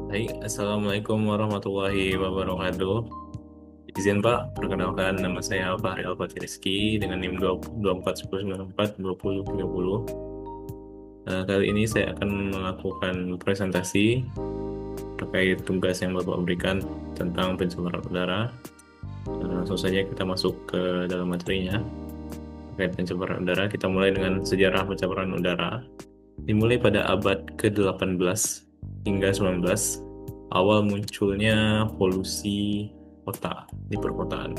Baik, Assalamualaikum warahmatullahi wabarakatuh. Izin Pak, perkenalkan nama saya Fahri Alfatiriski dengan NIM 2410942030. Kali ini saya akan melakukan presentasi terkait tugas yang Bapak berikan tentang pencemaran udara. Langsung saja kita masuk ke dalam materinya. Terkait pencemaran udara, kita mulai dengan sejarah pencemaran udara. Dimulai pada abad ke-18 hingga 19, awal munculnya polusi kota di perkotaan.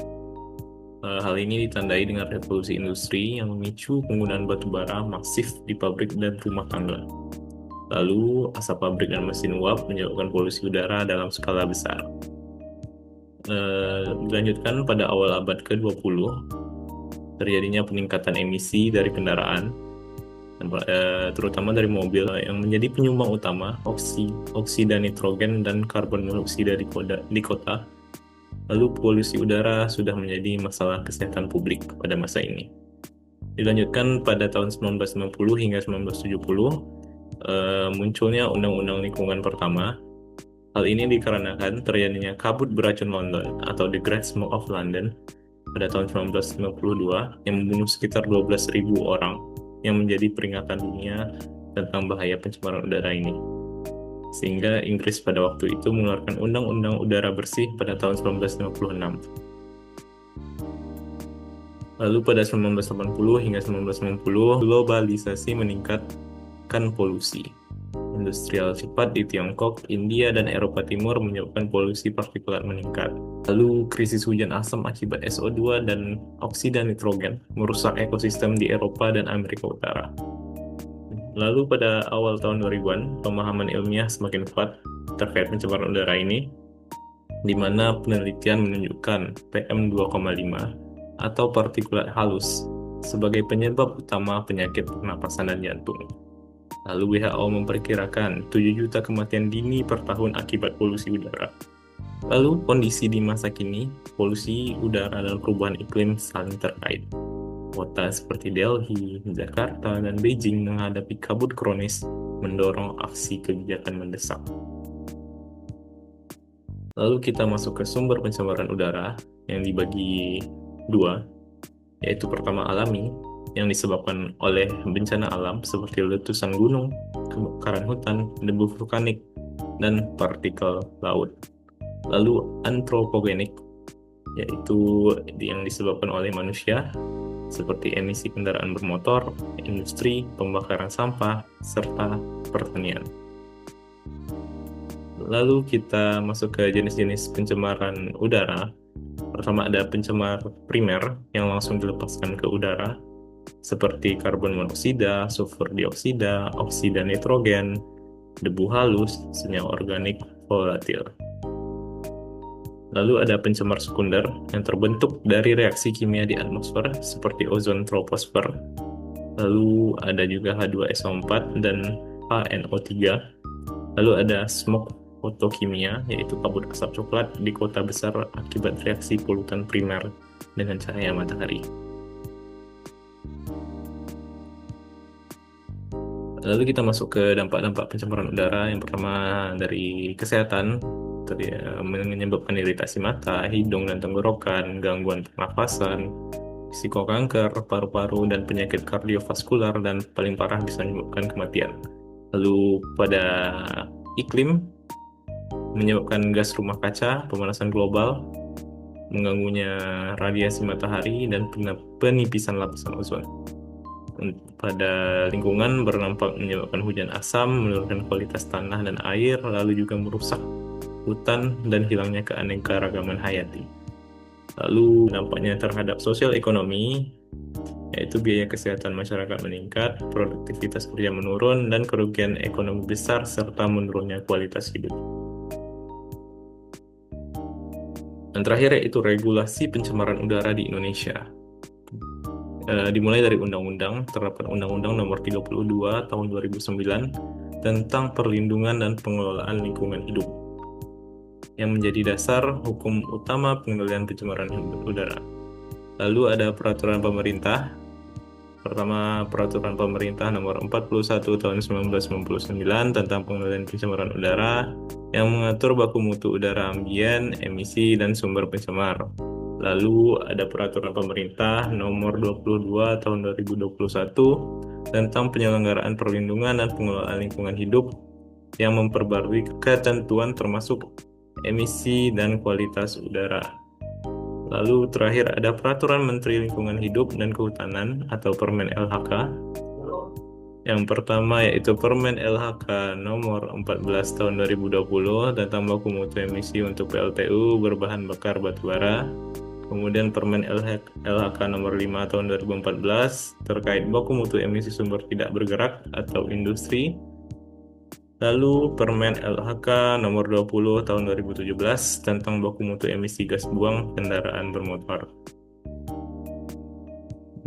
Hal ini ditandai dengan revolusi industri yang memicu penggunaan batu bara masif di pabrik dan rumah tangga. Lalu, asap pabrik dan mesin uap menyebabkan polusi udara dalam skala besar. Dilanjutkan pada awal abad ke-20, terjadinya peningkatan emisi dari kendaraan, terutama dari mobil, yang menjadi penyumbang utama oksida nitrogen dan karbon monoksida di kota. Lalu polusi udara sudah menjadi masalah kesehatan publik pada masa ini. Dilanjutkan pada tahun 1960 hingga 1970, munculnya Undang-Undang Lingkungan pertama. Hal ini dikarenakan terjadinya kabut beracun London atau The Great Smoke of London pada tahun 1992 yang membunuh sekitar 12.000 orang, yang menjadi peringatan dunia tentang bahaya pencemaran udara ini. Sehingga Inggris pada waktu itu mengeluarkan Undang-Undang Udara Bersih pada tahun 1956. Lalu pada 1980 hingga 1990, globalisasi meningkatkan polusi industrial cepat di Tiongkok, India, dan Eropa Timur menyebabkan polusi partikulat meningkat. Lalu krisis hujan asam akibat SO2 dan oksida nitrogen merusak ekosistem di Eropa dan Amerika Utara. Lalu pada awal tahun 2000-an, pemahaman ilmiah semakin kuat terkait pencemaran udara ini, di mana penelitian menunjukkan PM2,5 atau partikulat halus sebagai penyebab utama penyakit pernapasan dan jantung. Lalu WHO memperkirakan 7 juta kematian dini per tahun akibat polusi udara. Lalu kondisi di masa kini, polusi udara dan perubahan iklim saling terkait. Kota seperti Delhi, Jakarta, dan Beijing menghadapi kabut kronis, mendorong aksi kebijakan mendesak. Lalu kita masuk ke sumber pencemaran udara yang dibagi dua, yaitu pertama alami, yang disebabkan oleh bencana alam seperti letusan gunung, kebakaran hutan, debu vulkanik, dan partikel laut. Lalu antropogenik, yaitu yang disebabkan oleh manusia, seperti emisi kendaraan bermotor, industri, pembakaran sampah, serta pertanian. Lalu kita masuk ke jenis-jenis pencemaran udara. Pertama ada pencemar primer yang langsung dilepaskan ke udara, seperti karbon monoksida, sulfur dioksida, oksida nitrogen, debu halus, senyawa organik volatil. Lalu ada pencemar sekunder yang terbentuk dari reaksi kimia di atmosfer seperti ozon troposfer. Lalu ada juga H2SO4 dan HNO3. Lalu ada smoke fotokimia, yaitu kabut asap coklat di kota besar akibat reaksi polutan primer dengan cahaya matahari. Lalu kita masuk ke dampak-dampak pencemaran udara. Yang pertama dari kesehatan, menyebabkan iritasi mata, hidung dan tenggorokan, gangguan pernafasan, risiko kanker, paru-paru, dan penyakit kardiovaskular, dan paling parah bisa menyebabkan kematian. Lalu pada iklim, menyebabkan gas rumah kaca, pemanasan global, mengganggunya radiasi matahari, dan penipisan lapisan ozon. Pada lingkungan berdampak menyebabkan hujan asam, menurunkan kualitas tanah dan air, lalu juga merusak hutan dan hilangnya keanekaragaman hayati. Lalu dampaknya terhadap sosial ekonomi, yaitu biaya kesehatan masyarakat meningkat, produktivitas kerja menurun, dan kerugian ekonomi besar serta menurunnya kualitas hidup. Dan terakhir yaitu regulasi pencemaran udara di Indonesia. Dimulai dari undang-undang, terdapat Undang-Undang Nomor 32 Tahun 2009 tentang perlindungan dan pengelolaan lingkungan hidup, yang menjadi dasar hukum utama pengendalian pencemaran udara. Lalu ada peraturan pemerintah. Pertama, Peraturan Pemerintah Nomor 41 Tahun 1999 tentang pengendalian pencemaran udara. yang mengatur baku mutu udara ambien, emisi, dan sumber pencemar. Lalu ada peraturan pemerintah nomor 22 tahun 2021 tentang penyelenggaraan perlindungan dan pengelolaan lingkungan hidup yang memperbarui ketentuan termasuk emisi dan kualitas udara. Lalu terakhir ada Peraturan Menteri Lingkungan Hidup dan Kehutanan atau Permen LHK. Yang pertama yaitu Permen LHK nomor 14 tahun 2020 tentang baku mutu emisi untuk PLTU berbahan bakar batubara. Kemudian Permen LHK nomor 5 tahun 2014 terkait baku mutu emisi sumber tidak bergerak atau industri. Lalu Permen LHK nomor 20 tahun 2017 tentang baku mutu emisi gas buang kendaraan bermotor.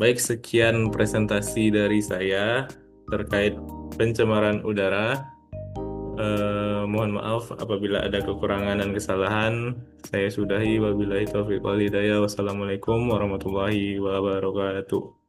Baik, sekian presentasi dari saya terkait pencemaran udara. Mohon maaf apabila ada kekurangan dan kesalahan. Saya sudahi. Wabillahi taufiq wal hidayah. Wassalamualaikum warahmatullahi wabarakatuh.